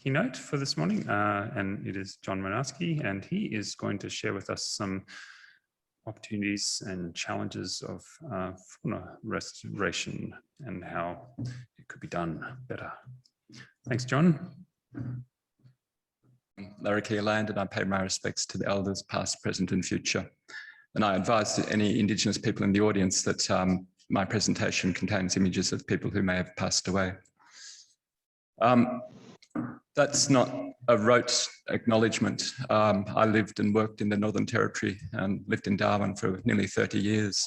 keynote for this morning, and it is John Woinarski, and he is going to share with us some opportunities and challenges of fauna restoration and how it could be done better. Thanks, John. Larry Keeland, and I pay my respects to the elders past, present and future. And I advise any Indigenous people in the audience that my presentation contains images of people who may have passed away. That's not a rote acknowledgement. I lived and worked in the Northern Territory and lived in Darwin for nearly 30 years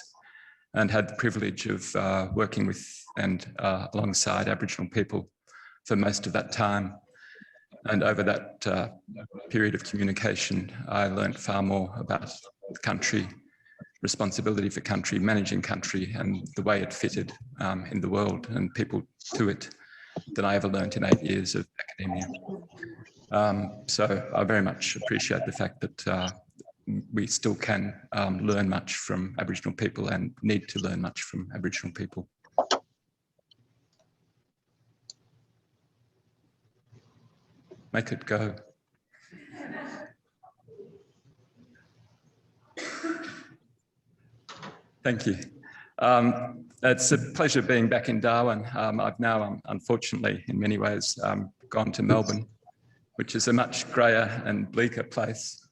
and had the privilege of working with and alongside Aboriginal people for most of that time. And over that period of communication, I learned far more about the country, responsibility for country, managing country, and the way it fitted in the world and people to it than I ever learned in 8 years of academia. So I very much appreciate the fact that we still can learn much from Aboriginal people and need to learn much from Aboriginal people. Make it go. Thank you. It's a pleasure being back in Darwin. I've now, unfortunately, in many ways, gone to Melbourne, which is a much greyer and bleaker place.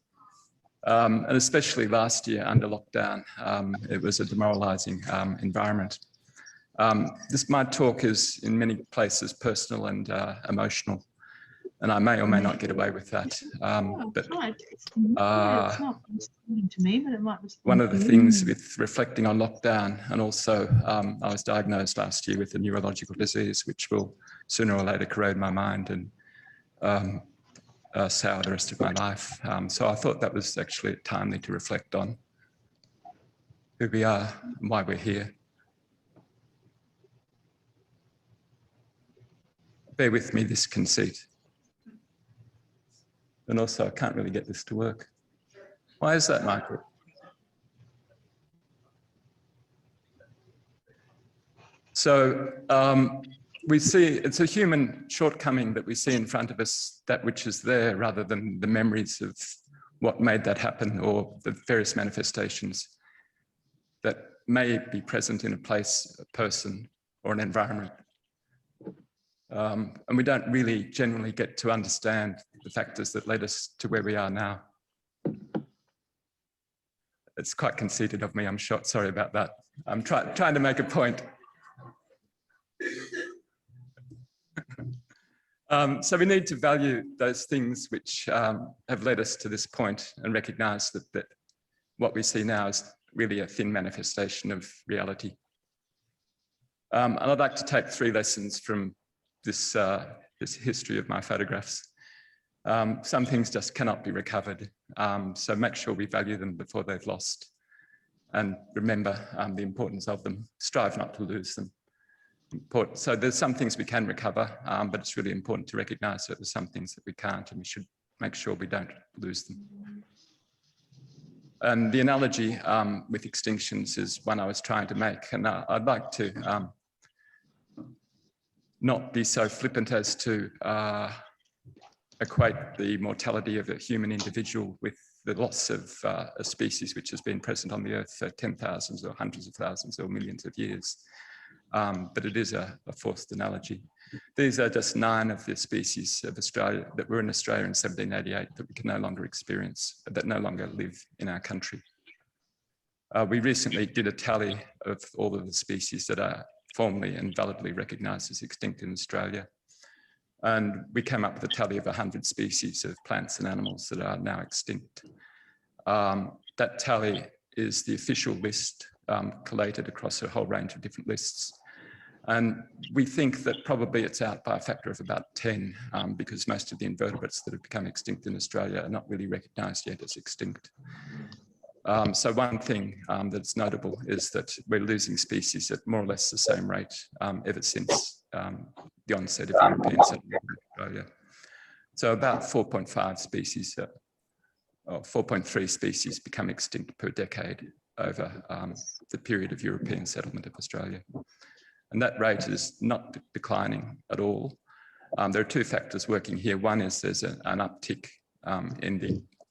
And especially last year under lockdown, it was a demoralising environment. My talk is in many places personal and emotional, and I may or may not get away with that. But it's not responding to me, but it might respond. One of the things with reflecting on lockdown, and also I was diagnosed last year with a neurological disease, which will sooner or later corrode my mind and sour the rest of my life. So I thought that was actually timely to reflect on who we are and why we're here. Bear with me this conceit. And also, I can't really get this to work. Why is that, Michael? So we see it's a human shortcoming that we see in front of us, that which is there, rather than the memories of what made that happen or the various manifestations that may be present in a place, a person, or an environment. And we don't really generally get to understand the factors that led us to where we are now. It's quite conceited of me, I'm sure. Sorry about that. I'm trying to make a point. So we need to value those things which have led us to this point and recognise that what we see now is really a thin manifestation of reality. And I'd like to take 3 lessons from this history of my photographs. Some things just cannot be recovered, so make sure we value them before they've lost, and remember the importance of them. Strive not to lose them. So there's some things we can recover, but it's really important to recognise that there's some things that we can't, and we should make sure we don't lose them. And the analogy with extinctions is one I was trying to make, and I'd like to not be so flippant as to equate the mortality of a human individual with the loss of a species which has been present on the earth for 10,000s or hundreds of thousands or millions of years. But it is a forced analogy. These are just 9 of the species of Australia that were in Australia in 1788 that we can no longer experience, that no longer live in our country. We recently did a tally of all of the species that are formally and validly recognised as extinct in Australia. And we came up with a tally of 100 species of plants and animals that are now extinct. That tally is the official list collated across a whole range of different lists. And we think that probably it's out by a factor of about 10 because most of the invertebrates that have become extinct in Australia are not really recognised yet as extinct. So one thing that's notable is that we're losing species at more or less the same rate ever since the onset of European settlement in Australia. So about 4.5 species, or 4.3 species become extinct per decade over the period of European settlement of Australia. And that rate is not declining at all. There are two factors working here. One is there's an uptick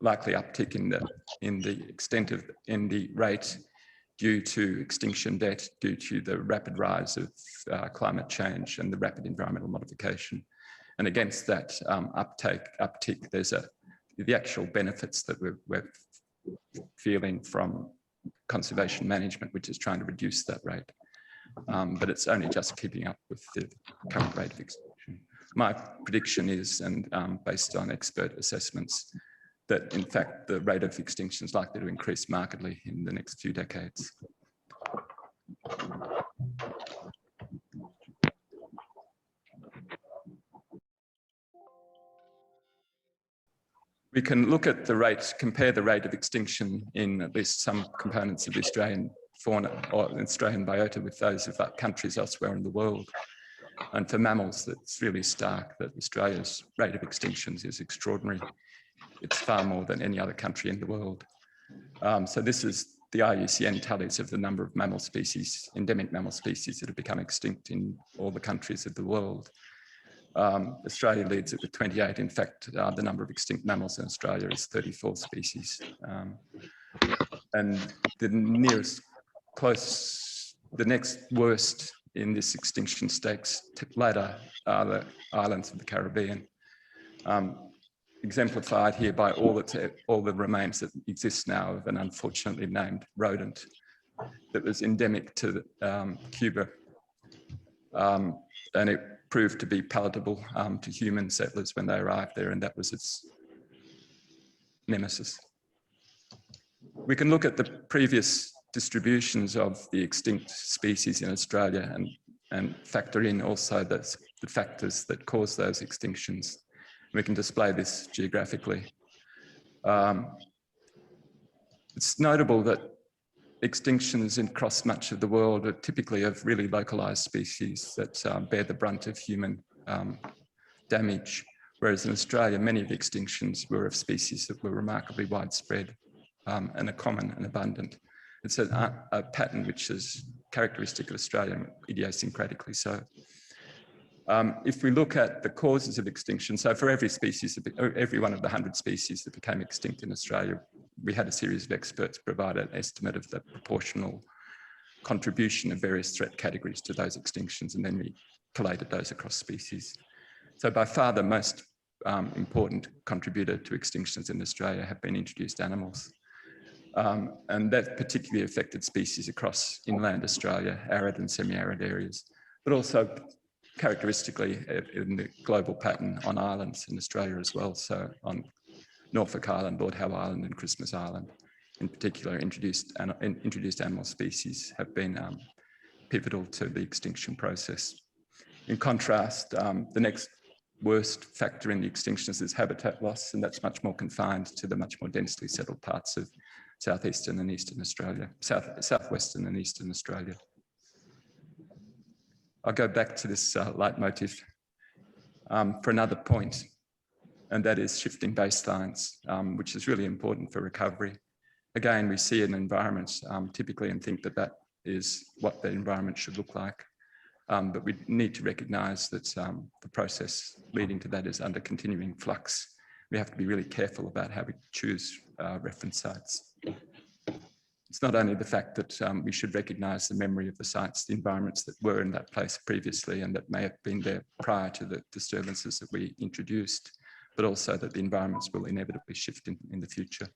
likely uptick in the extent of the rate due to extinction debt, due to the rapid rise of climate change and the rapid environmental modification. And against that uptick, there's the actual benefits that we're feeling from conservation management, which is trying to reduce that rate. But it's only just keeping up with the current rate of extinction. My prediction is, and based on expert assessments, that in fact the rate of extinction is likely to increase markedly in the next few decades. We can look at the rate, compare the rate of extinction in at least some components of the Australian fauna or Australian biota with those of countries elsewhere in the world. And for mammals, it's really stark that Australia's rate of extinctions is extraordinary. It's far more than any other country in the world. So this is the IUCN tallies of the number of mammal species, endemic mammal species that have become extinct in all the countries of the world. Australia leads it with 28. In fact, the number of extinct mammals in Australia is 34 species. And the next worst in this extinction stakes ladder are the islands of the Caribbean. Exemplified here by all the remains that exist now of an unfortunately named rodent that was endemic to Cuba. And it proved to be palatable to human settlers when they arrived there, and that was its nemesis. We can look at the previous distributions of the extinct species in Australia and factor in also the factors that cause those extinctions. We can display this geographically. It's notable that extinctions across much of the world are typically of really localized species that bear the brunt of human damage, whereas in Australia, many of the extinctions were of species that were remarkably widespread and are common and abundant. It's a pattern which is characteristic of Australia, idiosyncratically so. If we look at the causes of extinction, so for every species, every one of the 100 species that became extinct in Australia, we had a series of experts provide an estimate of the proportional contribution of various threat categories to those extinctions, and then we collated those across species. So by far the most important contributor to extinctions in Australia have been introduced animals. And that particularly affected species across inland Australia, arid and semi-arid areas, but also characteristically in the global pattern on islands in Australia as well. So on Norfolk Island, Lord Howe Island and Christmas Island, in particular, introduced animal species have been pivotal to the extinction process. In contrast, the next worst factor in the extinctions is habitat loss, and that's much more confined to the much more densely settled parts of southeastern and eastern Australia, southwestern and eastern Australia. I'll go back to this leitmotif for another point, and that is shifting baselines, which is really important for recovery. Again, we see an environment typically and think that that is what the environment should look like. But we need to recognise that the process leading to that is under continuing flux. We have to be really careful about how we choose reference sites. It's not only the fact that we should recognise the memory of the sites, the environments that were in that place previously and that may have been there prior to the disturbances that we introduced, but also that the environments will inevitably shift in the future.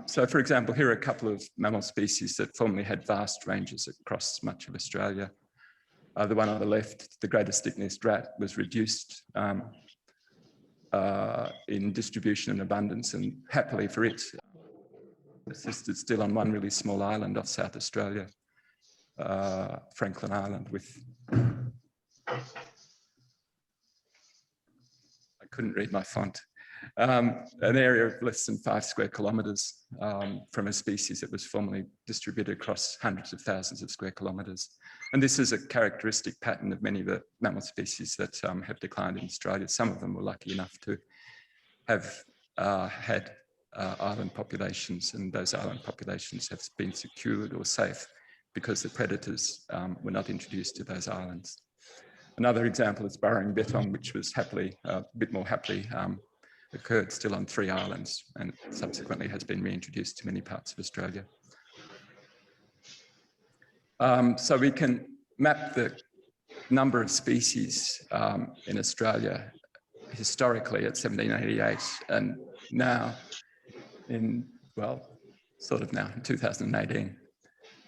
So for example, here are a couple of mammal species that formerly had vast ranges across much of Australia. The one on the left, the greatest thickness rat, was reduced in distribution and abundance, and happily for it, persisted still on one really small island off South Australia, Franklin Island, with, I couldn't read my font, an area of less than 5 square kilometres from a species that was formerly distributed across hundreds of thousands of square kilometres. And this is a characteristic pattern of many of the mammal species that have declined in Australia. Some of them were lucky enough to have had island populations, and those island populations have been secured or safe because the predators were not introduced to those islands. Another example is burrowing bettong, which was happily, a bit more happily occurred still on 3 islands and subsequently has been reintroduced to many parts of Australia. So we can map the number of species in Australia historically at 1788 and now in, well, sort of now in 2018.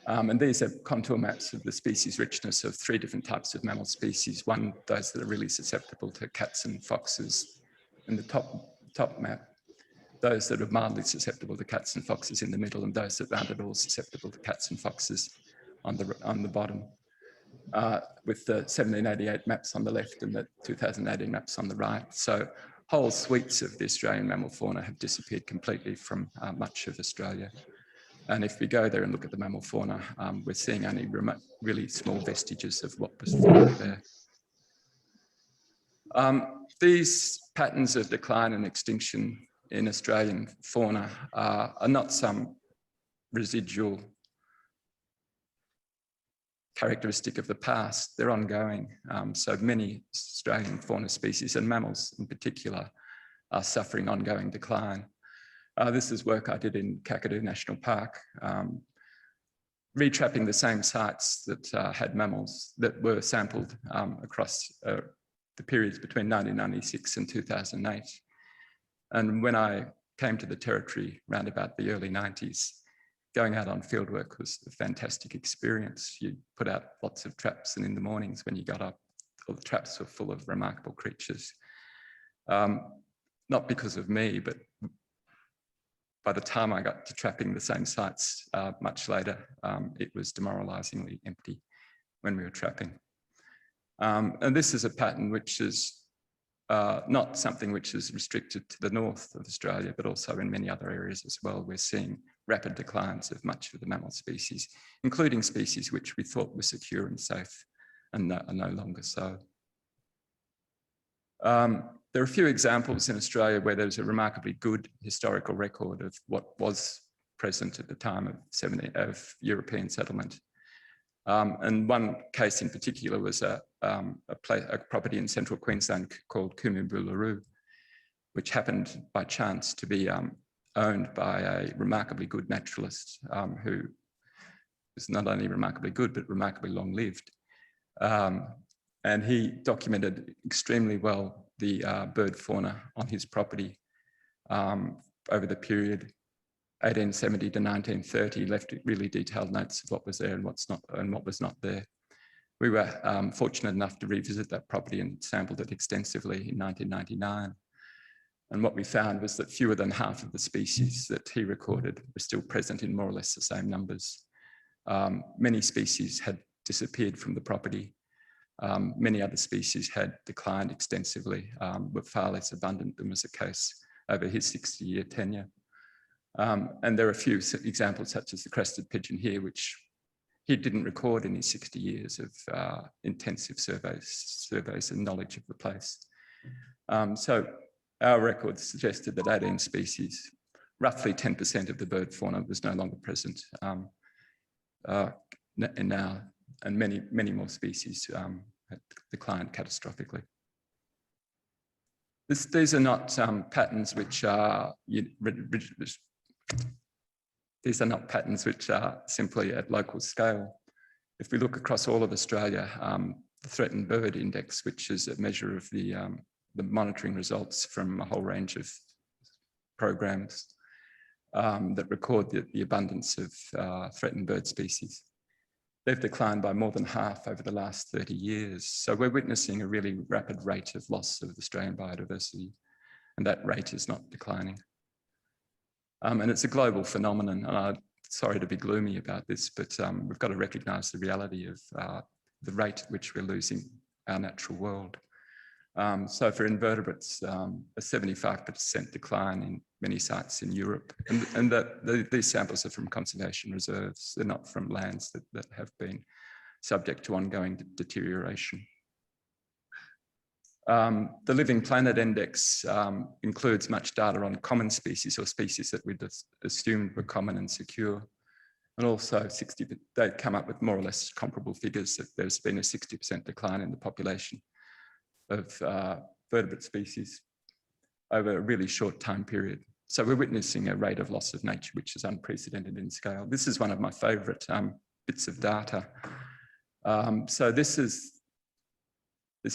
And these are contour maps of the species richness of 3 different types of mammal species. One, those that are really susceptible to cats and foxes. In the top map, those that are mildly susceptible to cats and foxes in the middle, and those that aren't at all susceptible to cats and foxes on the bottom. With the 1788 maps on the left and the 2018 maps on the right. So whole suites of the Australian mammal fauna have disappeared completely from much of Australia. And if we go there and look at the mammal fauna, we're seeing only really small vestiges of what was there. These patterns of decline and extinction in Australian fauna are not some residual characteristic of the past, they're ongoing. So many Australian fauna species and mammals in particular are suffering ongoing decline. This is work I did in Kakadu National Park, retrapping the same sites that had mammals that were sampled across the periods between 1996 and 2008. And when I came to the territory around about the early 90s, going out on fieldwork was a fantastic experience. You put out lots of traps, and in the mornings when you got up, all the traps were full of remarkable creatures. Not because of me, but by the time I got to trapping the same sites much later, it was demoralizingly empty when we were trapping. And this is a pattern which is not something which is restricted to the north of Australia, but also in many other areas as well. We're seeing rapid declines of much of the mammal species, including species which we thought were secure and safe and are no longer so. There are a few examples in Australia where there's a remarkably good historical record of what was present at the time of European settlement. And one case in particular was a property in central Queensland called Coombe, which happened by chance to be owned by a remarkably good naturalist who was not only remarkably good, but remarkably long-lived. And he documented extremely well the bird fauna on his property over the period 1870 to 1930, left really detailed notes of what was there and what was not there. We were fortunate enough to revisit that property and sampled it extensively in 1999. And what we found was that fewer than half of the species that he recorded were still present in more or less the same numbers. Many species had disappeared from the property. Many other species had declined extensively, were far less abundant than was the case over his 60-year tenure. And there are a few examples such as the crested pigeon here, which he didn't record in his 60 years of intensive surveys and knowledge of the place. So our records suggested that 18 species, roughly 10% of the bird fauna was no longer present now, and many more species had declined catastrophically. These are not patterns which are simply at local scale. If we look across all of Australia, the Threatened Bird Index, which is a measure of the monitoring results from a whole range of programs that record the abundance of threatened bird species, they've declined by more than half over the last 30 years. So we're witnessing a really rapid rate of loss of Australian biodiversity, and that rate is not declining. And it's a global phenomenon, and I'm sorry to be gloomy about this, but we've got to recognise the reality of the rate at which we're losing our natural world. So for invertebrates, a 75% decline in many sites in Europe, and these samples are from conservation reserves. They're not from lands that have been subject to ongoing deterioration. The Living Planet Index includes much data on common species or species that we'd assumed were common and secure. And also they come up with more or less comparable figures that there's been a 60% decline in the population of vertebrate species over a really short time period. So we're witnessing a rate of loss of nature, which is unprecedented in scale. This is one of my favorite bits of data. So this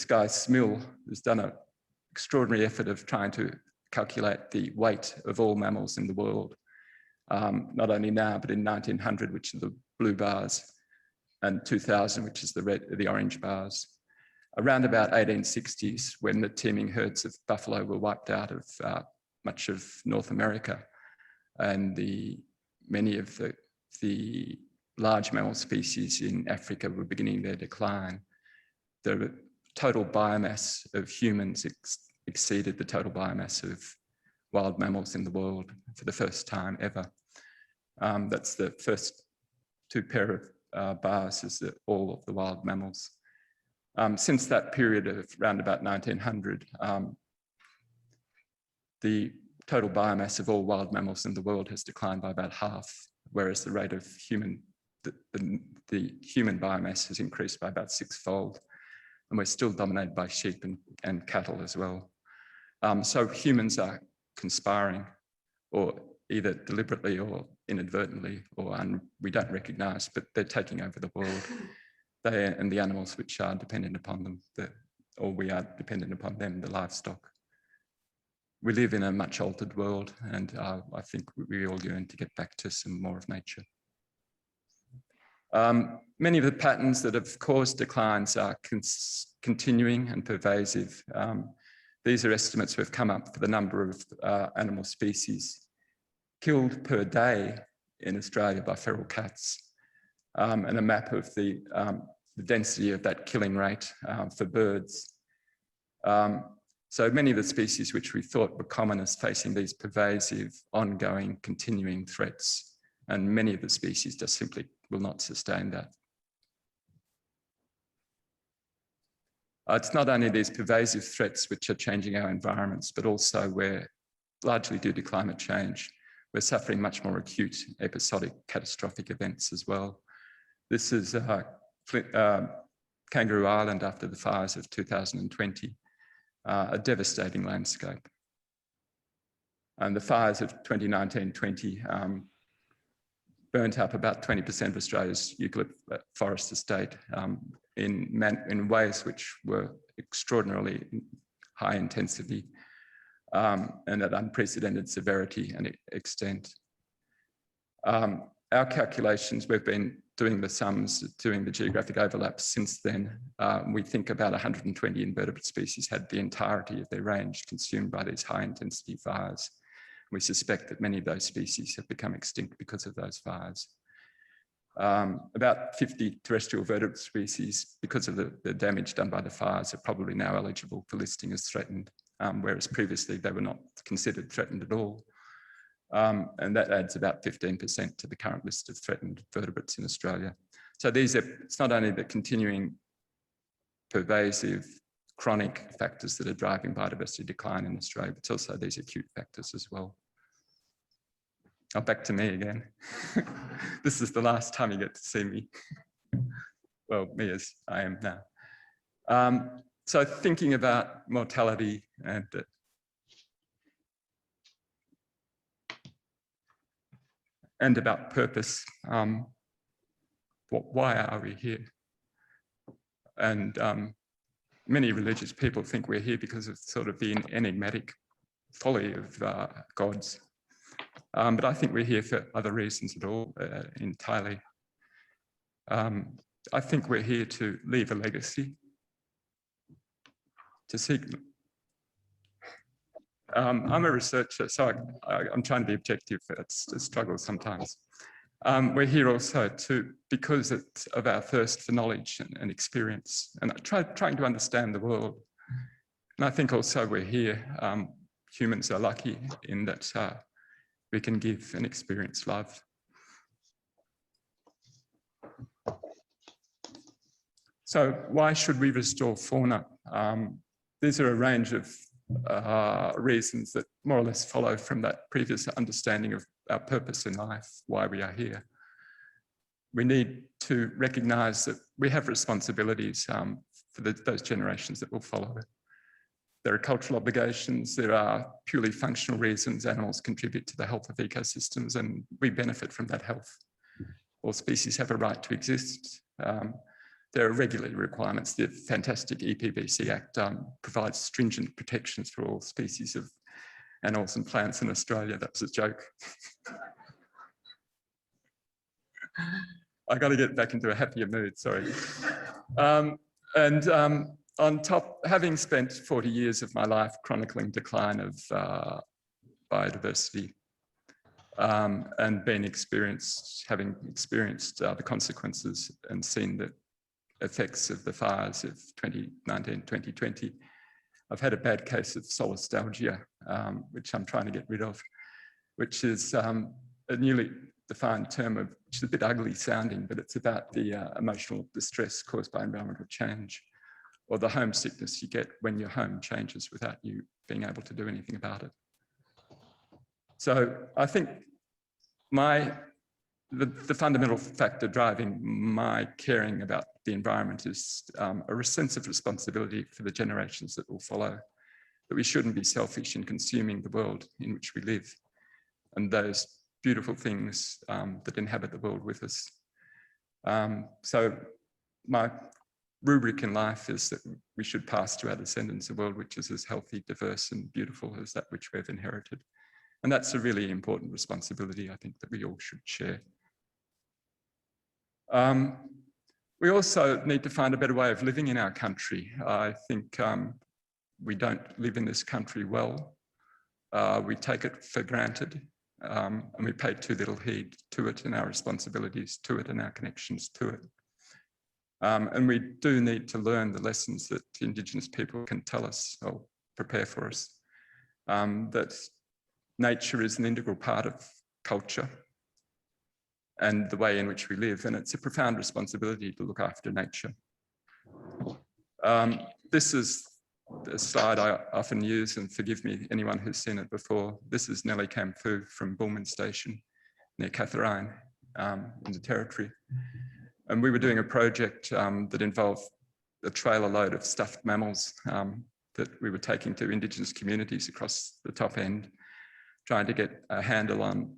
guy Smill has done an extraordinary effort of trying to calculate the weight of all mammals in the world. Not only now, but in 1900, which are the blue bars, and 2000, which is the orange bars. Around about 1860s, when the teeming herds of buffalo were wiped out of much of North America, and many of the large mammal species in Africa were beginning their decline, the total biomass of humans exceeded the total biomass of wild mammals in the world for the first time ever. That's the first two pair of bars is all of the wild mammals. Since that period of around about 1900, the total biomass of all wild mammals in the world has declined by about half, whereas the rate of the human biomass has increased by about sixfold. And we're still dominated by sheep and cattle as well. So humans are conspiring, or either deliberately or inadvertently, or we don't recognize, but they're taking over the world. They and the animals which are dependent upon them, or we are dependent upon them, the livestock. We live in a much altered world, and I think we all yearn to get back to some more of nature. Many of the patterns that have caused declines are continuing and pervasive. These are estimates we've come up for the number of animal species killed per day in Australia by feral cats, and a map of the density of that killing rate for birds. So many of the species which we thought were common as facing these pervasive, ongoing, continuing threats, and many of the species just simply will not sustain that. It's not only these pervasive threats which are changing our environments, but also we're largely due to climate change. We're suffering much more acute, episodic, catastrophic events as well. This is Kangaroo Island after the fires of 2020, a devastating landscape. And the fires of 2019-20 burnt up about 20% of Australia's eucalypt forest estate in ways which were extraordinarily high intensity and at unprecedented severity and extent. Our calculations, we've been doing the sums, doing the geographic overlaps since then. We think about 120 invertebrate species had the entirety of their range consumed by these high intensity fires. We suspect that many of those species have become extinct because of those fires. About 50 terrestrial vertebrate species, because of the damage done by the fires, are probably now eligible for listing as threatened, whereas previously they were not considered threatened at all. And that adds about 15% to the current list of threatened vertebrates in Australia. So it's not only the continuing pervasive chronic factors that are driving biodiversity decline in Australia, but it's also these acute factors as well. Oh, back to me again. This is the last time you get to see me. Well, me as I am now. So thinking about mortality and about purpose, why are we here? And many religious people think we're here because of sort of the enigmatic folly of gods. But I think we're here for other reasons at all, entirely. I think we're here to leave a legacy, to seek. I'm a researcher, so I'm trying to be objective. It's a struggle sometimes. We're here also because of our thirst for knowledge and experience, and trying to understand the world. And I think also we're here, humans are lucky in that we can give and experience love. So why should we restore fauna? These are a range of reasons that more or less follow from that previous understanding of our purpose in life, why we are here. we need to recognise that we have responsibilities for those generations that will follow. There are cultural obligations, there are purely functional reasons. Animals contribute to the health of ecosystems and we benefit from that health. All species have a right to exist. There are regulatory requirements. The fantastic EPBC Act provides stringent protections for all species of animals and plants in Australia. That was a joke. I got to get back into a happier mood, sorry. On top, having spent 40 years of my life chronicling decline of biodiversity and having experienced the consequences and seen the effects of the fires of 2019, 2020, I've had a bad case of solastalgia, which I'm trying to get rid of, which is a newly defined term of, which is a bit ugly sounding, but it's about the emotional distress caused by environmental change, or the homesickness you get when your home changes without you being able to do anything about it. So I think the fundamental factor driving my caring about the environment is a sense of responsibility for the generations that will follow, that we shouldn't be selfish in consuming the world in which we live and those beautiful things that inhabit the world with us. So my rubric in life is that we should pass to our descendants a world which is as healthy, diverse and beautiful as that which we've inherited. And that's a really important responsibility, I think, that we all should share. We also need to find a better way of living in our country. I think we don't live in this country well. We take it for granted and we pay too little heed to it and our responsibilities to it and our connections to it. And we do need to learn the lessons that Indigenous people can tell us or prepare for us. That nature is an integral part of culture and the way in which we live, and it's a profound responsibility to look after nature. This is a slide I often use, and forgive me, anyone who's seen it before. This is Nellie Kamfu from Bullman Station near Katharine in the Territory. And we were doing a project that involved a trailer load of stuffed mammals that we were taking to Indigenous communities across the top end, trying to get a handle on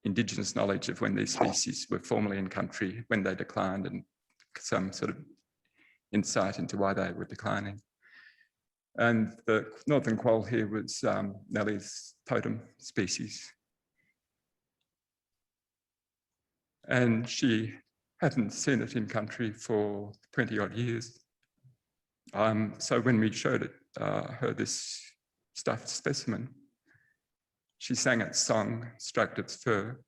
Indigenous knowledge of when these species were formerly in country, when they declined, and some sort of insight into why they were declining. And the northern quoll here was Nellie's totem species. And she hadn't seen it in country for 20 odd years. So when we showed her this stuffed specimen, she sang its song, stroked its fur,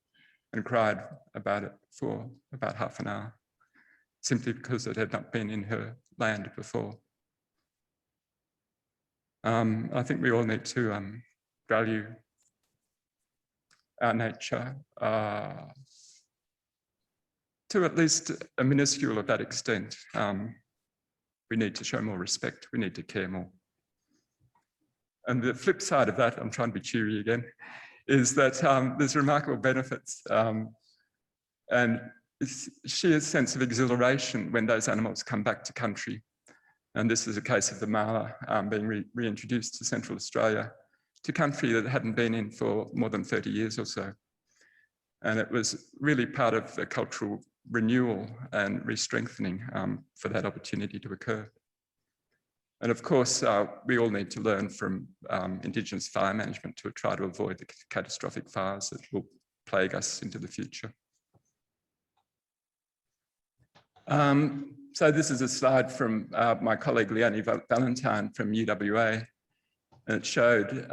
and cried about it for about half an hour, simply because it had not been in her land before. I think we all need to value our nature to at least a minuscule of that extent. We need to show more respect, we need to care more. And the flip side of that, I'm trying to be cheery again, is that there's remarkable benefits and sheer sense of exhilaration when those animals come back to country. And this is a case of the marla being reintroduced to Central Australia, to country that it hadn't been in for more than 30 years or so. And it was really part of the cultural renewal and re-strengthening for that opportunity to occur. And of course, we all need to learn from Indigenous fire management to try to avoid the catastrophic fires that will plague us into the future. So this is a slide from my colleague Leonie Valentine from UWA, and it showed,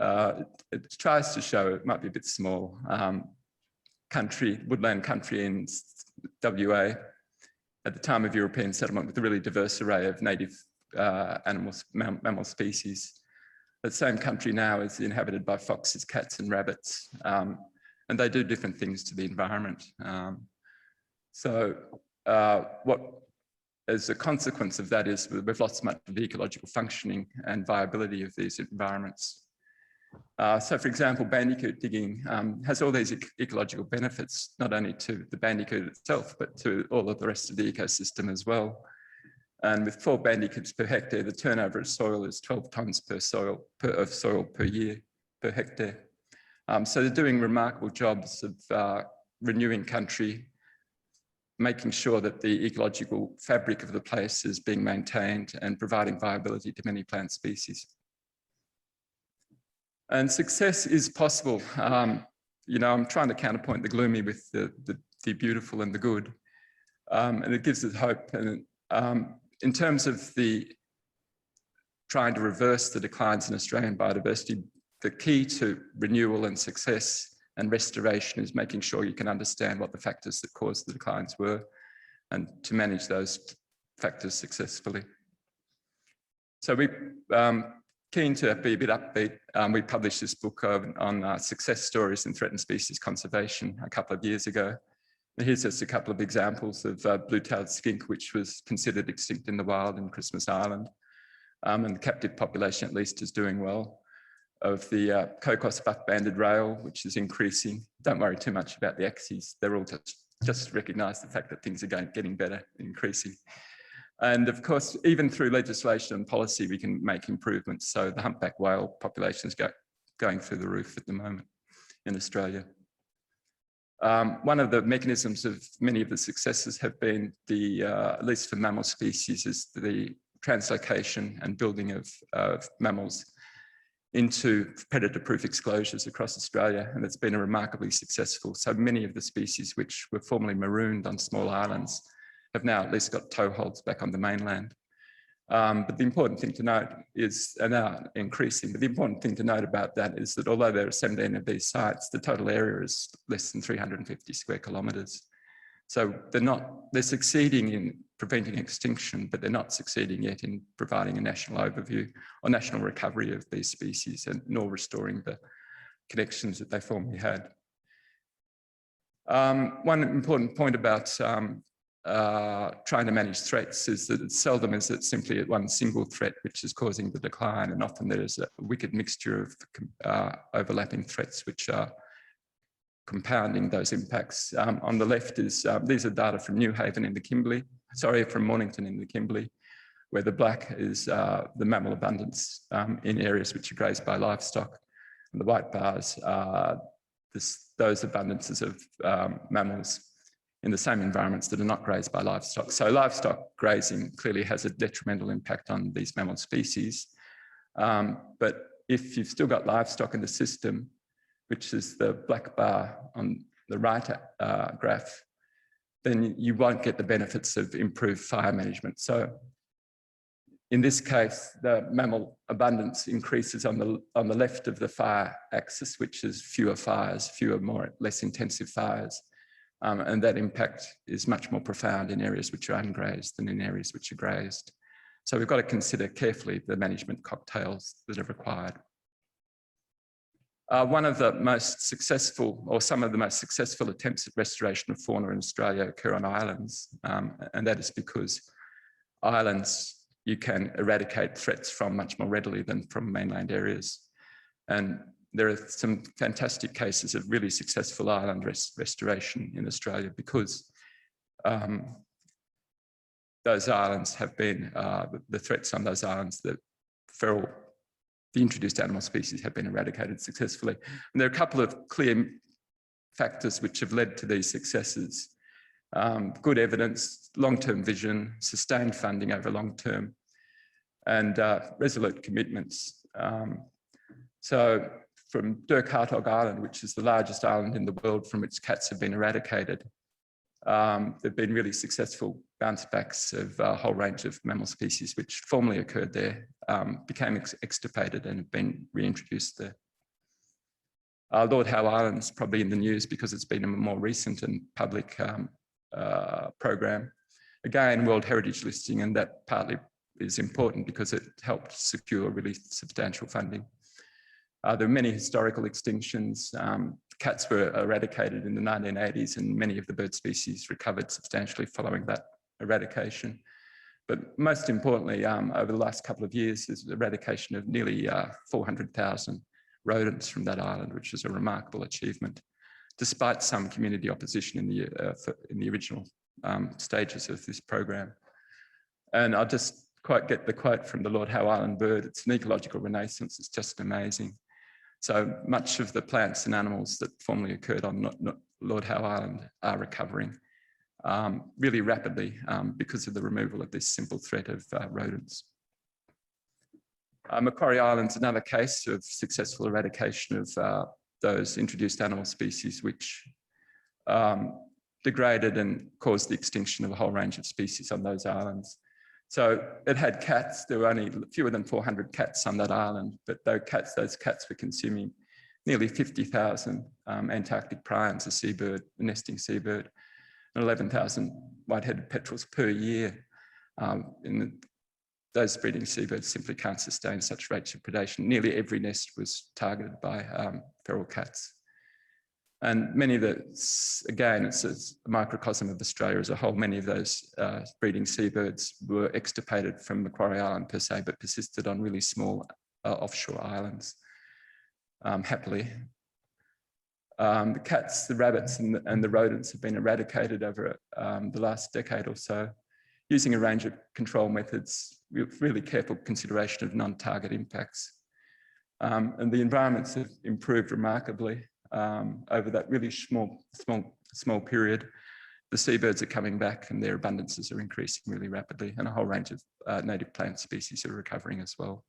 it tries to show, it might be a bit small, woodland country in WA at the time of European settlement with a really diverse array of native mammal species. That same country now is inhabited by foxes, cats and rabbits, and they do different things to the environment. What as a consequence of that is we've lost much of the ecological functioning and viability of these environments. So for example, bandicoot digging has all these ecological benefits, not only to the bandicoot itself, but to all of the rest of the ecosystem as well. And with 4 bandicoots per hectare, the turnover of soil is 12 tonnes of soil per year, per hectare. So they're doing remarkable jobs of renewing country, making sure that the ecological fabric of the place is being maintained and providing viability to many plant species. And success is possible. You know, I'm trying to counterpoint the gloomy with the beautiful and the good. And it gives us hope. And in terms of trying to reverse the declines in Australian biodiversity, the key to renewal and success and restoration is making sure you can understand what the factors that caused the declines were and to manage those factors successfully. So we're keen to be a bit upbeat. We published this book on success stories in threatened species conservation a couple of years ago. And here's just a couple of examples of blue-tailed skink, which was considered extinct in the wild in Christmas Island. And the captive population at least is doing well. Of the Cocos buff-banded rail, which is increasing. Don't worry too much about the axes. They're all just recognise the fact that things are getting better, increasing. And of course, even through legislation and policy, we can make improvements. So the humpback whale population is going through the roof at the moment in Australia. One of the mechanisms of many of the successes have been at least for mammal species, is the translocation and building of mammals into predator-proof exclosures across Australia, and it's been remarkably successful. So many of the species which were formerly marooned on small islands have now at least got toeholds back on the mainland. But the important thing to note is, and now increasing, but the important thing to note about that is that although there are 17 of these sites, the total area is less than 350 square kilometres. So they're succeeding in preventing extinction, but they're not succeeding yet in providing a national overview or national recovery of these species, and nor restoring the connections that they formerly had. One important point about trying to manage threats is that it's seldom is it simply at one single threat which is causing the decline, and often there is a wicked mixture of overlapping threats which are compounding those impacts. On the left is, these are data from Newhaven in the Kimberley, from Mornington in the Kimberley, where the black is the mammal abundance in areas which are grazed by livestock, and the white bars are those abundances of mammals in the same environments that are not grazed by livestock. So livestock grazing clearly has a detrimental impact on these mammal species. But if you've still got livestock in the system, which is the black bar on the right graph, then you won't get the benefits of improved fire management. So in this case, the mammal abundance increases on the left of the fire axis, which is fewer fires, less intensive fires. And that impact is much more profound in areas which are ungrazed than in areas which are grazed. So we've got to consider carefully the management cocktails that are required. One of the most successful, or some of the most successful attempts at restoration of fauna in Australia occur on islands. And that is because islands you can eradicate threats from much more readily than from mainland areas. And there are some fantastic cases of really successful island restoration in Australia because those islands have been, the threats on those islands, the introduced animal species have been eradicated successfully. And there are a couple of clear factors which have led to these successes. Good evidence, long-term vision, sustained funding over long term, and resolute commitments. So from Dirk Hartog Island, which is the largest island in the world from which cats have been eradicated, there've been really successful bounce backs of a whole range of mammal species which formerly occurred there, became extirpated and have been reintroduced there. Lord Howe Island's probably in the news because it's been a more recent and public program. Again, World Heritage listing, and that partly is important because it helped secure really substantial funding. There are many historical extinctions. Cats were eradicated in the 1980s, and many of the bird species recovered substantially following that eradication. But most importantly, over the last couple of years, there's eradication of nearly 400,000 rodents from that island, which is a remarkable achievement, despite some community opposition in the original stages of this program. And I'll just get the quote from the Lord Howe Island bird. It's an ecological renaissance. It's just amazing. So much of the plants and animals that formerly occurred on Lord Howe Island are recovering really rapidly because of the removal of this simple threat of rodents. Macquarie Island's another case of successful eradication of those introduced animal species which degraded and caused the extinction of a whole range of species on those islands. So it had cats. There were only fewer than 400 cats on that island, but those cats were consuming nearly 50,000 Antarctic prions, a seabird, a nesting seabird, and 11,000 white-headed petrels per year. Those breeding seabirds simply can't sustain such rates of predation. Nearly every nest was targeted by feral cats. And many of the, again, it's a microcosm of Australia as a whole, many of those breeding seabirds were extirpated from Macquarie Island per se, but persisted on really small offshore islands, happily. The cats, the rabbits and the rodents have been eradicated over the last decade or so, using a range of control methods with really careful consideration of non-target impacts. And the environments have improved remarkably over that really small period. The seabirds are coming back and their abundances are increasing really rapidly, and a whole range of native plant species are recovering as well.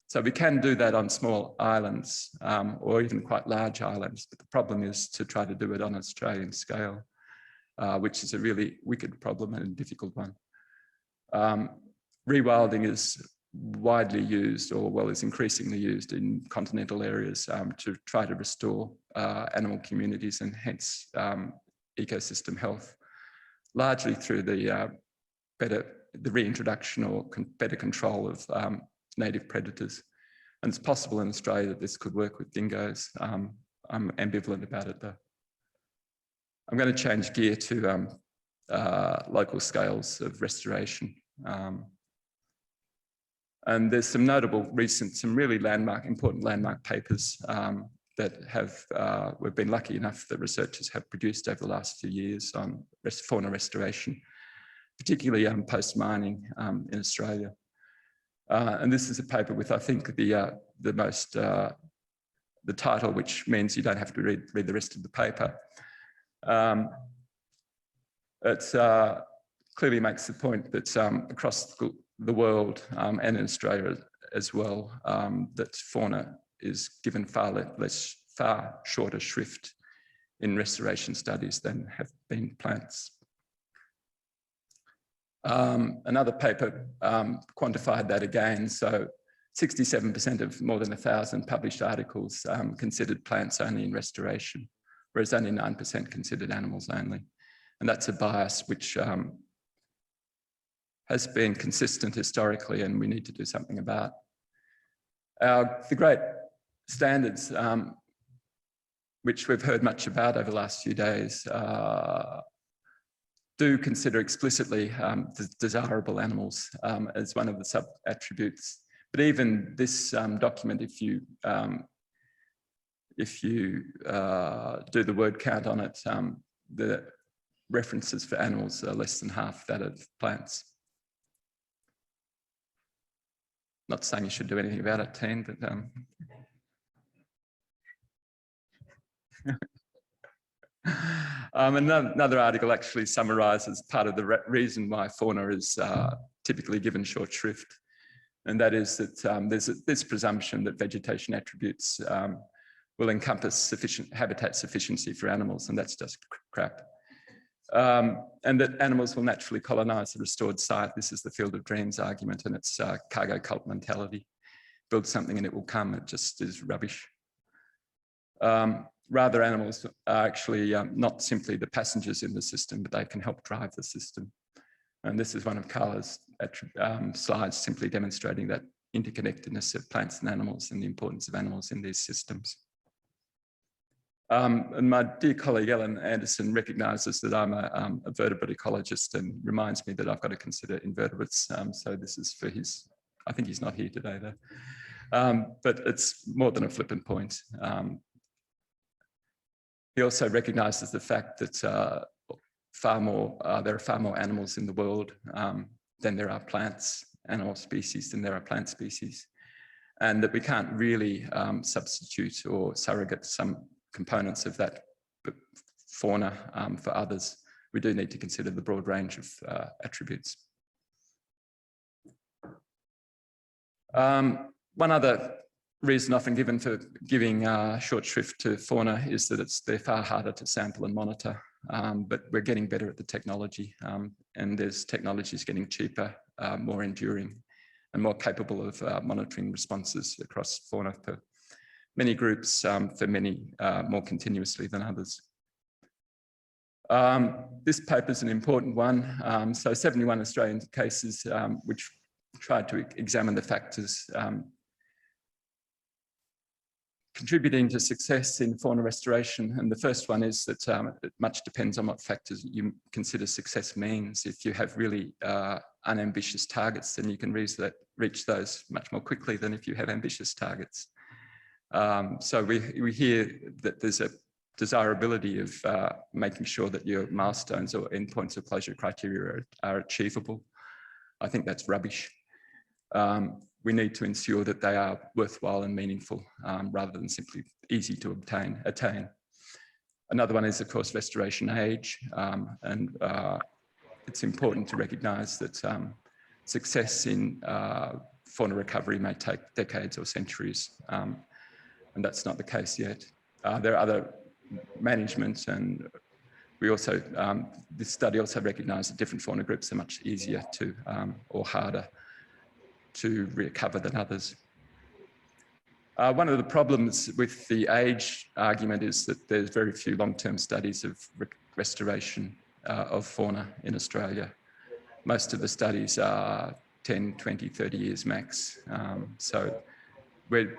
So we can do that on small islands or even quite large islands, but the problem is to try to do it on an Australian scale, which is a really wicked problem and a difficult one. Rewilding is widely used, or well, is increasingly used in continental areas to try to restore animal communities and hence ecosystem health, largely through the reintroduction or better control of native predators. And it's possible in Australia that this could work with dingoes. I'm ambivalent about it though. I'm going to change gear to local scales of restoration. And there's some notable some really important landmark papers that we've been lucky enough that researchers have produced over the last few years on fauna restoration, particularly post-mining in Australia. And this is a paper with, I think, the title, which means you don't have to read the rest of the paper. It clearly makes the point that across the world and in Australia as well, that fauna is given far shorter shrift in restoration studies than have been plants. Another paper quantified that again. So 67% of more than 1,000 published articles considered plants only in restoration, whereas only 9% considered animals only. And that's a bias which has been consistent historically, and we need to do something about. The great standards, which we've heard much about over the last few days, do consider explicitly desirable animals as one of the sub-attributes. But even this document, if you do the word count on it, the references for animals are less than half that of plants. Not saying you should do anything about it, Teen, but another article actually summarises part of the reason why fauna is typically given short shrift, and that is that there's this presumption that vegetation attributes will encompass sufficient habitat sufficiency for animals, and that's just crap. And that animals will naturally colonise the restored site. This is the field of dreams argument, and it's cargo cult mentality. Build something and it will come. It just is rubbish. Rather, animals are actually not simply the passengers in the system, but they can help drive the system. And this is one of Carla's slides simply demonstrating that interconnectedness of plants and animals and the importance of animals in these systems. And my dear colleague Ellen Anderson recognises that I'm a vertebrate ecologist and reminds me that I've got to consider invertebrates. So this is for his, I think he's not here today though. But it's more than a flippant point. He also recognises the fact that there are far more animals in the world than there are animal species than there are plant species, and that we can't really substitute or surrogate some components of that fauna for others. We do need to consider the broad range of attributes. One other reason often given for giving short shrift to fauna is that they're far harder to sample and monitor, but we're getting better at the technology, and there's technologies getting cheaper, more enduring, and more capable of monitoring responses across fauna for many groups, for many more continuously than others. This paper is an important one. So 71 Australian cases which tried to examine the factors contributing to success in fauna restoration. And the first one is that it much depends on what factors you consider success means. If you have really unambitious targets, then you can reach those much more quickly than if you have ambitious targets. So we hear that there's a desirability of making sure that your milestones or endpoints of closure criteria are achievable. I think that's rubbish. We need to ensure that they are worthwhile and meaningful rather than simply easy to attain. Another one is, of course, restoration age. And it's important to recognise that success in fauna recovery may take decades or centuries, and that's not the case yet. There are other management, and we also, this study also recognised that different fauna groups are much easier to or harder to recover than others. One of the problems with the age argument is that there's very few long-term studies of restoration of fauna in Australia. Most of the studies are 10, 20, 30 years max. So we're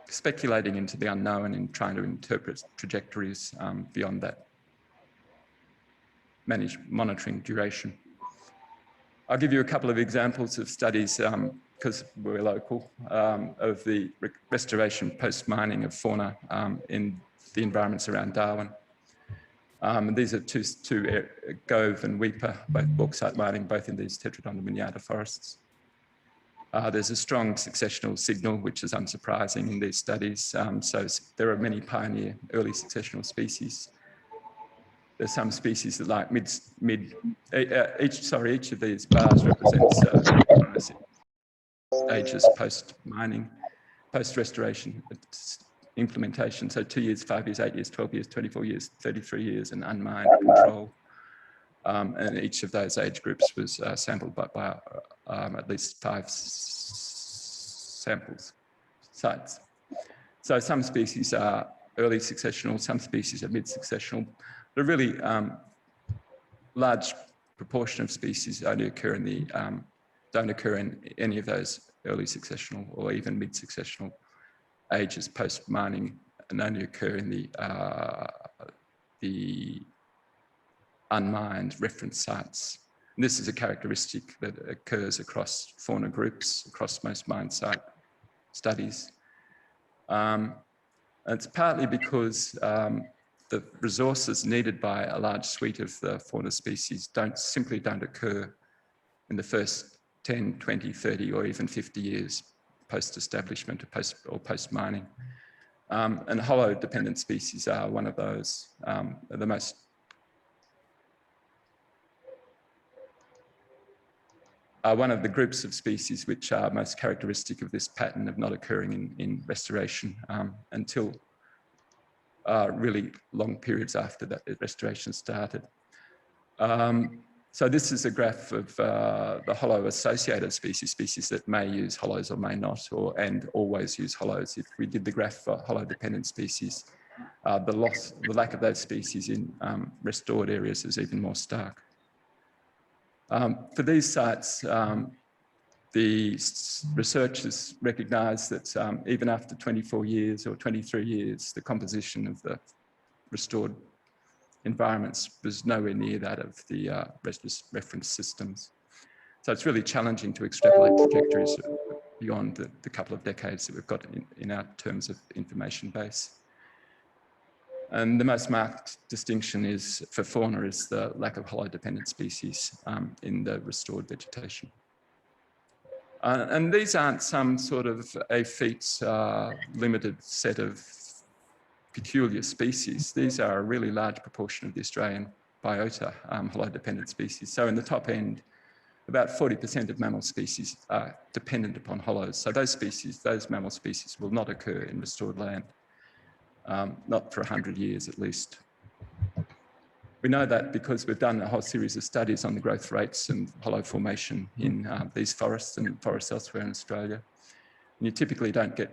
speculating into the unknown and trying to interpret trajectories beyond that monitoring duration. I'll give you a couple of examples of studies, because we're local, of the restoration post-mining of fauna in the environments around Darwin. These are two Gove and Weeper, both bauxite mining, both in these Tetradon miniata forests. There's a strong successional signal, which is unsurprising in these studies. So there are many pioneer early successional species. There's some species that like each of these bars represents ages post-mining, post-restoration implementation. So 2 years, 5 years, 8 years, 12 years, 24 years, 33 years, and unmined control. And each of those age groups was sampled by at least 5 sites. So some species are early successional, some species are mid-successional. A really large proportion of species only occur in the, don't occur in any of those early successional or even mid-successional ages post-mining, and only occur in the unmined reference sites. And this is a characteristic that occurs across fauna groups, across most mine site studies. And it's partly because the resources needed by a large suite of the fauna species simply don't occur in the first 10, 20, 30, or even 50 years post-establishment or post-mining. And hollow-dependent species are one of those, the most one of the groups of species which are most characteristic of this pattern of not occurring in restoration until really long periods after that restoration started. So this is a graph of the hollow-associated species that may use hollows or may not, and always use hollows. If we did the graph for hollow-dependent species, the lack of those species in restored areas is even more stark. For these sites, the researchers recognise that even after 24 years or 23 years, the composition of the restored environments was nowhere near that of the reference systems. So it's really challenging to extrapolate trajectories beyond the couple of decades that we've got in our terms of information base. And the most marked distinction is for fauna is the lack of hollow-dependent species in the restored vegetation. And these aren't some sort of effete limited set of peculiar species. These are a really large proportion of the Australian biota, hollow-dependent species. So in the top end, about 40% of mammal species are dependent upon hollows. So those species, those mammal species will not occur in restored land, not for 100 years at least. We know that because we've done a whole series of studies on the growth rates and hollow formation in these forests and forests elsewhere in Australia. And you typically don't get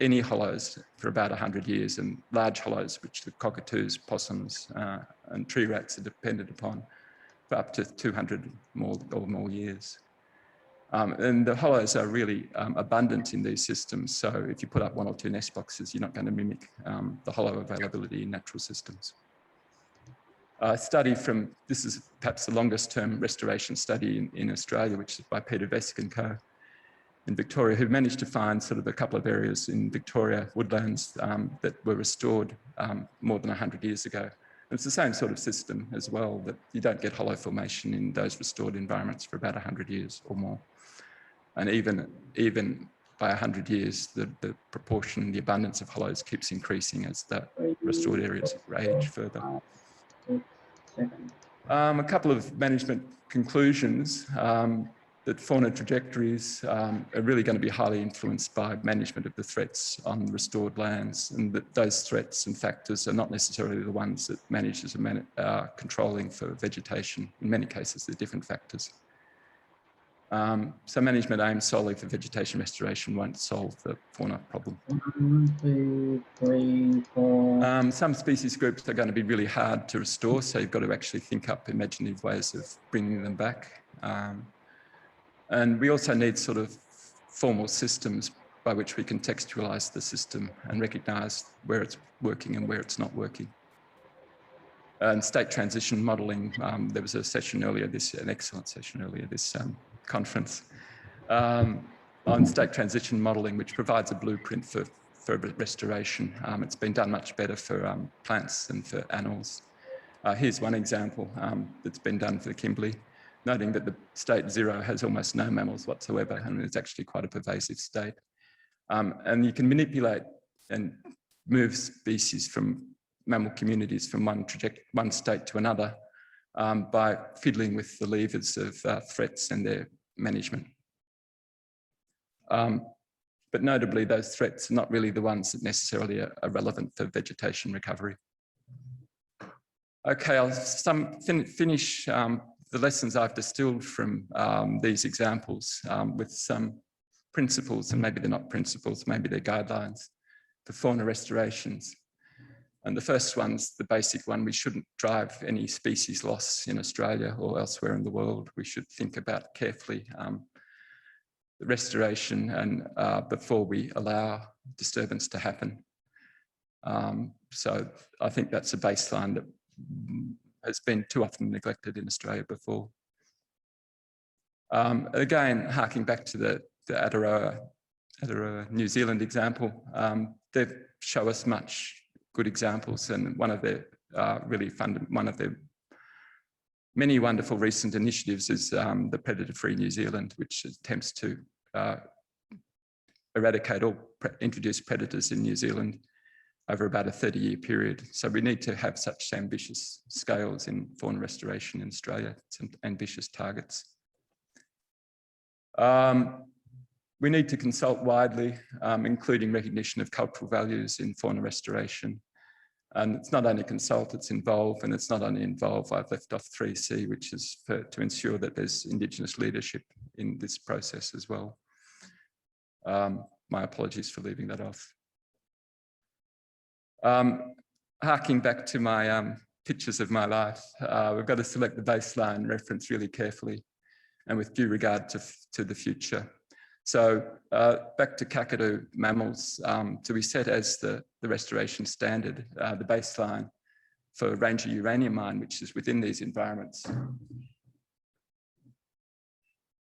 any hollows for about 100 years, and large hollows, which the cockatoos, possums, and tree rats are dependent upon, for up to 200 or more years. And the hollows are really abundant in these systems. So if you put up 1 or 2 nest boxes, you're not going to mimic the hollow availability in natural systems. A study from, this is perhaps the longest term restoration study in Australia, which is by Peter Vesic and co. in Victoria, who managed to find sort of a couple of areas in Victoria woodlands that were restored more than 100 years ago. And it's the same sort of system as well, that you don't get hollow formation in those restored environments for about 100 years or more. And even by 100 years, the proportion, the abundance of hollows keeps increasing as the restored areas age further. A couple of management conclusions. That fauna trajectories are really going to be highly influenced by management of the threats on restored lands, and that those threats and factors are not necessarily the ones that managers are controlling for vegetation. In many cases, they're different factors. So management aimed solely for vegetation restoration won't solve the fauna problem. 1, 2, 3, 4. Some species groups are going to be really hard to restore, so you've got to actually think up imaginative ways of bringing them back. And we also need sort of formal systems by which we can textualize the system and recognize where it's working and where it's not working. And state transition modeling, there was a session earlier an excellent session earlier this conference on state transition modeling, which provides a blueprint for restoration. It's been done much better for plants than for animals. Here's one example that's been done for the Kimberley, noting that the state 0 has almost no mammals whatsoever, and it's actually quite a pervasive state. And you can manipulate and move species from mammal communities from one state to another by fiddling with the levers of threats and their management. But notably, those threats are not really the ones that necessarily are relevant for vegetation recovery. Okay, I'll finish the lessons I've distilled from these examples with some principles, and maybe they're not principles, maybe they're guidelines for fauna restorations. And the first one's the basic one: we shouldn't drive any species loss in Australia or elsewhere in the world. We should think about carefully the restoration and before we allow disturbance to happen. So I think that's a baseline that has been too often neglected in Australia before. Again, harking back to the Aotearoa New Zealand example, they show us much good examples, and one of their one of their many wonderful recent initiatives is the Predator-Free New Zealand, which attempts to eradicate all introduced predators in New Zealand over about a 30-year period. So we need to have such ambitious scales in fauna restoration in Australia, some ambitious targets. We need to consult widely, including recognition of cultural values in fauna restoration. And it's not only consult, it's involve, and it's not only involve. I've left off 3C, which is to ensure that there's Indigenous leadership in this process as well. My apologies for leaving that off. Harking back to my pictures of my life, we've got to select the baseline reference really carefully and with due regard to the future. So back to kakadu mammals, to be set as the restoration standard, the baseline for Ranger uranium mine, which is within these environments.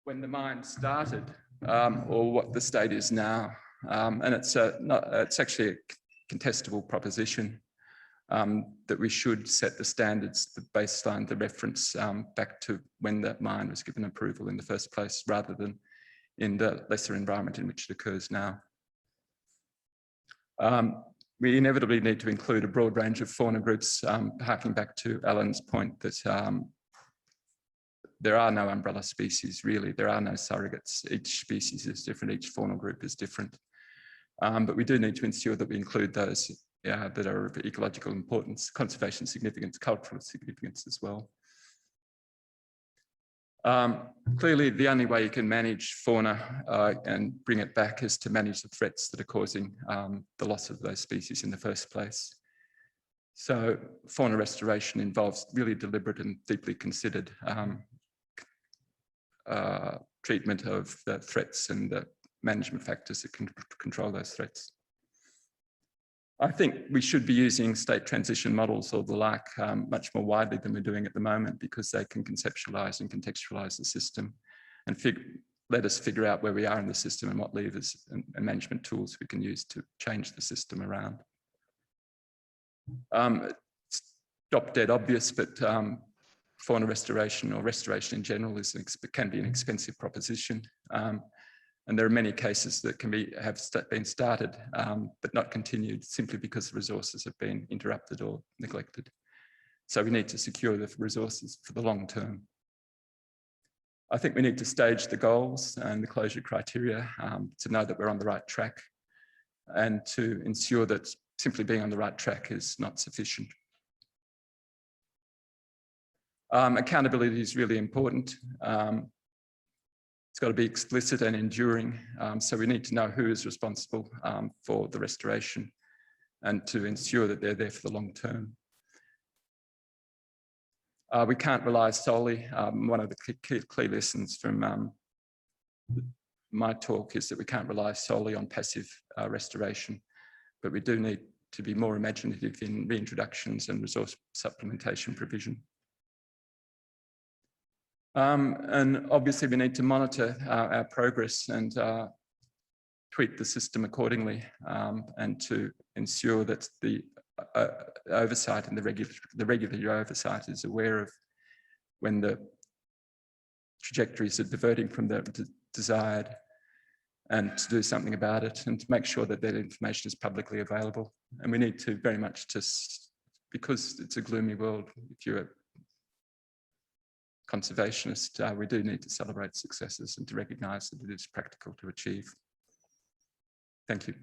When the mine started, or what the state is now. And it's actually a contestable proposition that we should set the standards, the baseline, the reference back to when that mine was given approval in the first place, rather than in the lesser environment in which it occurs now. We inevitably need to include a broad range of fauna groups, harking back to Alan's point that there are no umbrella species, really. There are no surrogates. Each species is different, each faunal group is different. But we do need to ensure that we include those that are of ecological importance, conservation significance, cultural significance as well. Clearly, the only way you can manage fauna and bring it back is to manage the threats that are causing the loss of those species in the first place. So fauna restoration involves really deliberate and deeply considered treatment of the threats and the management factors that can control those threats. I think we should be using state transition models or the like much more widely than we're doing at the moment, because they can conceptualize and contextualize the system and let us figure out where we are in the system and what levers and management tools we can use to change the system around. It's drop dead obvious, but fauna restoration or restoration in general can be an expensive proposition. And there are many cases that have been started, but not continued simply because the resources have been interrupted or neglected. So we need to secure the resources for the long term. I think we need to stage the goals and the closure criteria to know that we're on the right track, and to ensure that simply being on the right track is not sufficient. Accountability is really important. It's got to be explicit and enduring. So we need to know who is responsible for the restoration and to ensure that they're there for the long term. We can't rely solely, one of the key lessons from my talk is that we can't rely solely on passive restoration, but we do need to be more imaginative in reintroductions and resource supplementation provision. And obviously we need to monitor our progress and tweak the system accordingly, and to ensure that the oversight and the regulatory oversight is aware of when the trajectories are diverting from the desired, and to do something about it, and to make sure that that information is publicly available. And we need to very much because it's a gloomy world, if you're a conservationist, we do need to celebrate successes and to recognise that it is practical to achieve. Thank you.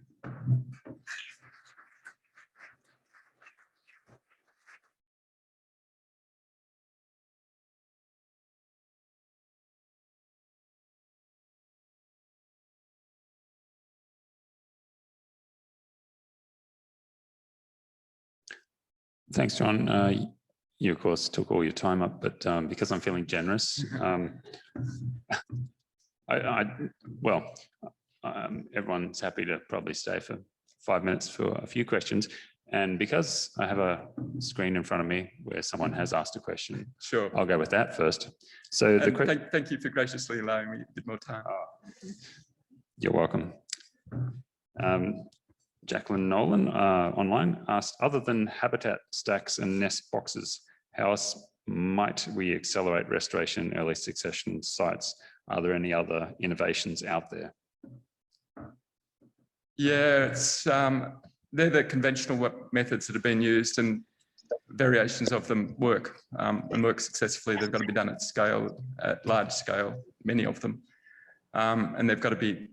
Thanks, John. You, of course, took all your time up, but because I'm feeling generous, everyone's happy to probably stay for 5 minutes for a few questions. And because I have a screen in front of me where someone has asked a question, sure, I'll go with that first. So thank you for graciously allowing me a bit more time. You're welcome. Jacqueline Nolan online asked, other than habitat stacks and nest boxes, how else might we accelerate restoration in early succession sites? Are there any other innovations out there? Yeah, they're the conventional methods that have been used, and variations of them work and work successfully. They've got to be done at scale, at large scale, many of them. And they've got to be,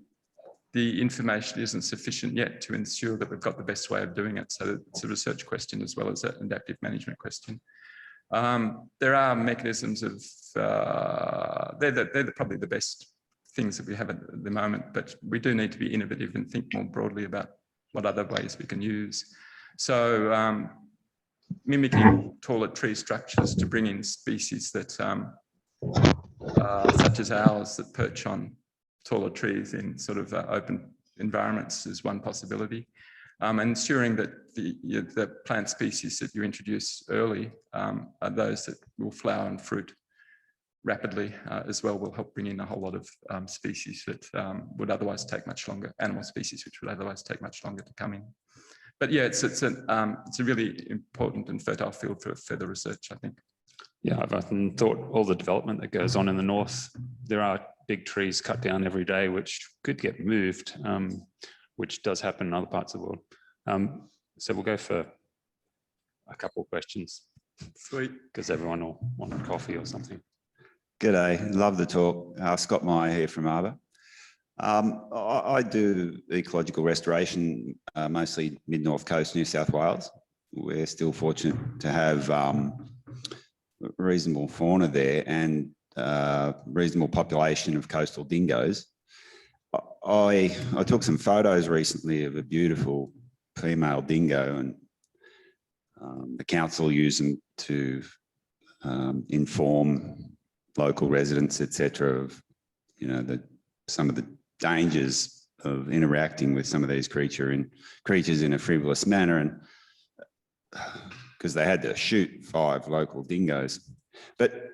the information isn't sufficient yet to ensure that we've got the best way of doing it. So it's a research question as well as an adaptive management question. There are mechanisms of, they're probably the best things that we have at the moment, but we do need to be innovative and think more broadly about what other ways we can use. So mimicking taller tree structures to bring in species that, such as owls that perch on taller trees in sort of open environments is one possibility. Ensuring that the plant species that you introduce early are those that will flower and fruit rapidly as well will help bring in a whole lot of species that would otherwise take much longer, animal species which would otherwise take much longer to come in. But yeah, it's a really important and fertile field for further research, I think. Yeah, I've often thought all the development that goes on in the north, there are big trees cut down every day, which could get moved, which does happen in other parts of the world. So we'll go for a couple of questions. Sweet. Because everyone will want coffee or something. G'day, love the talk. Scott Meyer here from Arbor. I do ecological restoration, mostly mid-north coast, New South Wales. We're still fortunate to have reasonable fauna there and reasonable population of coastal dingoes. I took some photos recently of a beautiful female dingo, and the council used them to inform local residents, etc., of some of the dangers of interacting with some of these creatures in a frivolous manner, and because they had to shoot 5 local dingoes. But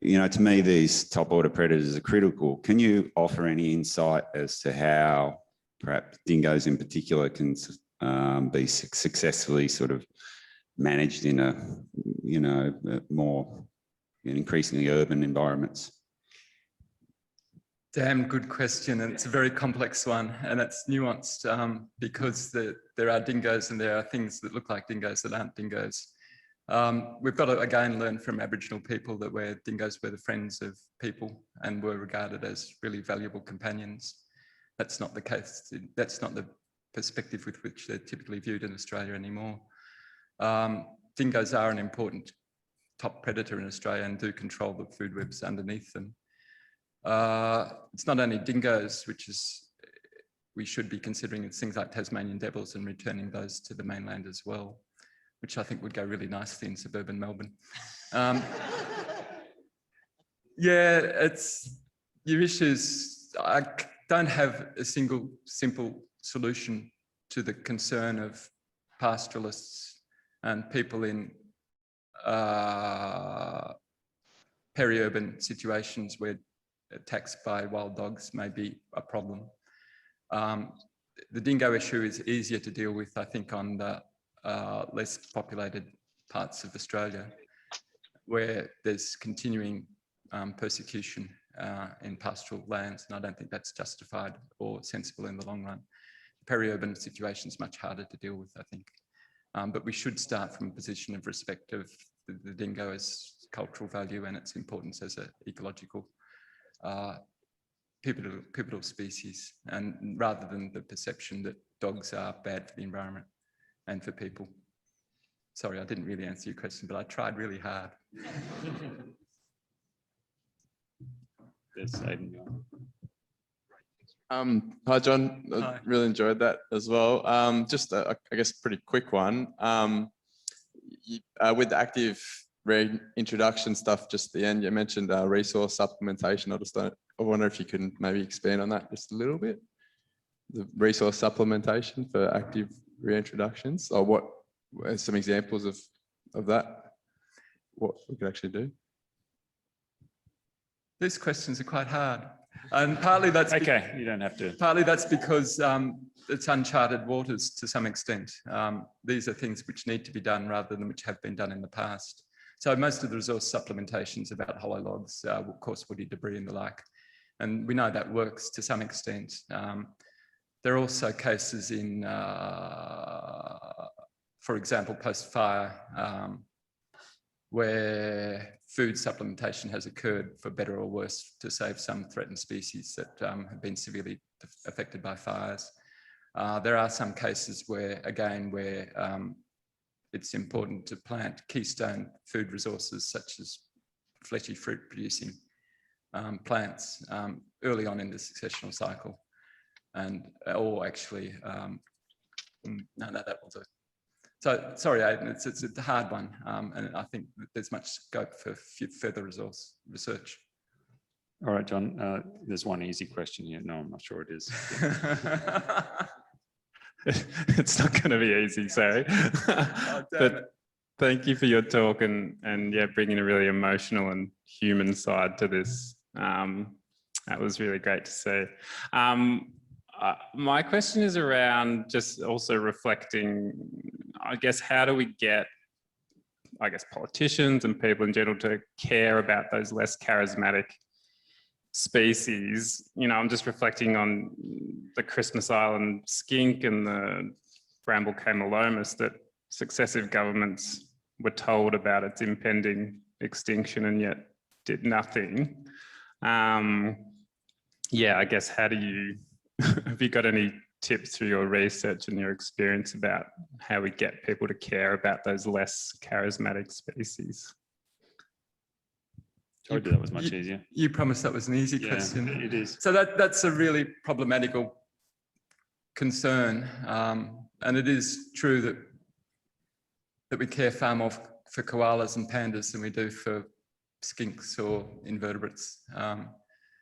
to me, these top order predators are critical. Can you offer any insight as to how perhaps dingoes in particular can be successfully sort of managed in a more increasingly urban environments? Damn good question, and it's a very complex one, and it's nuanced because there are dingoes and there are things that look like dingoes that aren't dingoes. We've got to again learn from Aboriginal people that dingoes were the friends of people and were regarded as really valuable companions. That's not the case. That's not the perspective with which they're typically viewed in Australia anymore. Dingoes are an important top predator in Australia and do control the food webs underneath them. It's not only dingoes, we should be considering things like Tasmanian devils and returning those to the mainland as well, which I think would go really nicely in suburban Melbourne. Yeah, it's your issues. I don't have a single simple solution to the concern of pastoralists and people in peri-urban situations where attacks by wild dogs may be a problem. The dingo issue is easier to deal with, I think, on the less populated parts of Australia, where there's continuing persecution in pastoral lands, and I don't think that's justified or sensible in the long run. The peri-urban situation is much harder to deal with, I think. But we should start from a position of respect of the dingo as cultural value and its importance as an ecological pivotal species, and rather than the perception that dogs are bad for the environment and for people. Sorry, I didn't really answer your question, but I tried really hard. Yes, Aidan. Hi, John. I Hi. really enjoyed that as well. Just, I guess, a pretty quick one. With the active reintroduction stuff just at the end, you mentioned resource supplementation. I wonder if you can maybe expand on that just a little bit. The resource supplementation for active reintroductions, or what are some examples of that? What we could actually do? These questions are quite hard. And partly that's Okay, you don't have to. Partly that's because it's uncharted waters to some extent. These are things which need to be done rather than which have been done in the past. So most of the resource supplementations about hollow logs, of course, woody debris and the like. And we know that works to some extent. There are also cases in, for example, post-fire, where food supplementation has occurred for better or worse to save some threatened species that have been severely affected by fires. There are some cases where, again, it's important to plant keystone food resources such as fleshy fruit producing plants early on in the successional cycle, or actually, no, that will do. So sorry, Aidan, it's a hard one, and I think there's much scope for further research. All right, John, there's one easy question here. No, I'm not sure it is. It's not going to be easy, sorry. Oh, damn But it. Thank you for your talk and yeah, bringing a really emotional and human side to this. That was really great to see. My question is around just also reflecting, I guess, how do we get, I guess, politicians and people in general to care about those less charismatic species? You know, I'm just reflecting on the Christmas Island skink and the bramble camelomus that successive governments were told about its impending extinction and yet did nothing. Yeah, I guess, how do you, have you got any tips through your research and your experience about how we get people to care about those less charismatic species? Told you that was much easier. You promised that was an easy Yeah, question. it is. So that's a really problematical concern. And it is true that we care far more for koalas and pandas than we do for skinks or invertebrates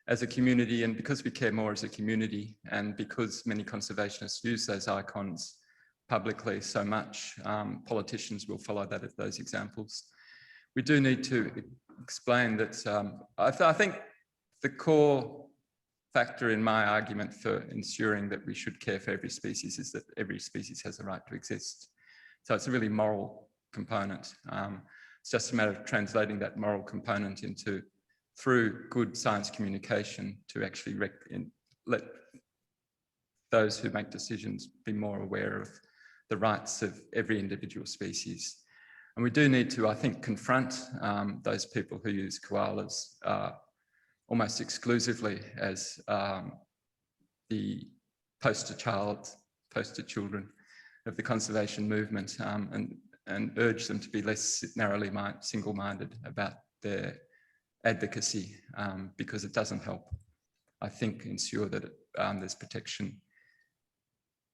as a community. And because we care more as a community, and because many conservationists use those icons publicly so much, politicians will follow those examples. We do need to explain that I think the core factor in my argument for ensuring that we should care for every species is that every species has a right to exist. So it's a really moral component. It's just a matter of translating that moral component into, through good science communication, to actually let those who make decisions be more aware of the rights of every individual species. And we do need to, I think, confront those people who use koalas almost exclusively as the poster children of the conservation movement, and urge them to be less narrowly single-minded about their advocacy, because it doesn't help, I think, ensure that there's protection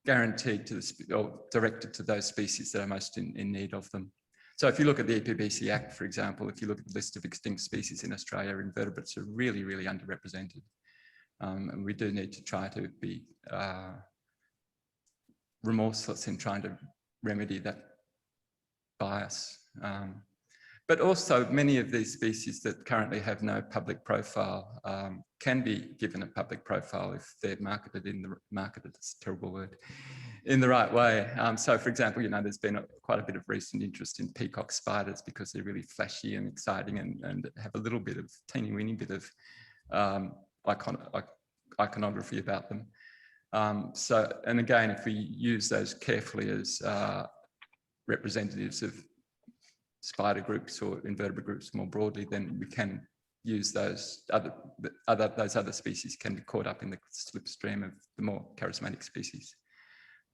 guaranteed to or directed to those species that are most in need of them. So if you look at the EPBC Act, for example, if you look at the list of extinct species in Australia, invertebrates are really, really underrepresented. And we do need to try to be remorseless in trying to remedy that bias. But also many of these species that currently have no public profile can be given a public profile if they're marketed, it's a terrible word, in the right way. So for example, you know, there's been quite a bit of recent interest in peacock spiders because they're really flashy and exciting and have a little bit of, teeny weeny bit of iconography about them. And again, if we use those carefully as representatives of spider groups or invertebrate groups more broadly, then we can use those other species can be caught up in the slipstream of the more charismatic species.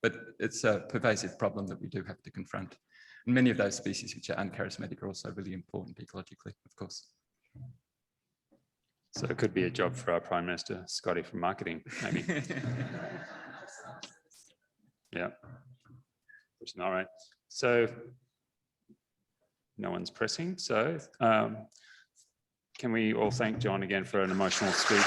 But it's a pervasive problem that we do have to confront. And many of those species which are uncharismatic are also really important ecologically, of course. So it could be a job for our Prime Minister, Scotty, from marketing, maybe. Yeah. All right. So no one's pressing. So can we all thank John again for an emotional speech?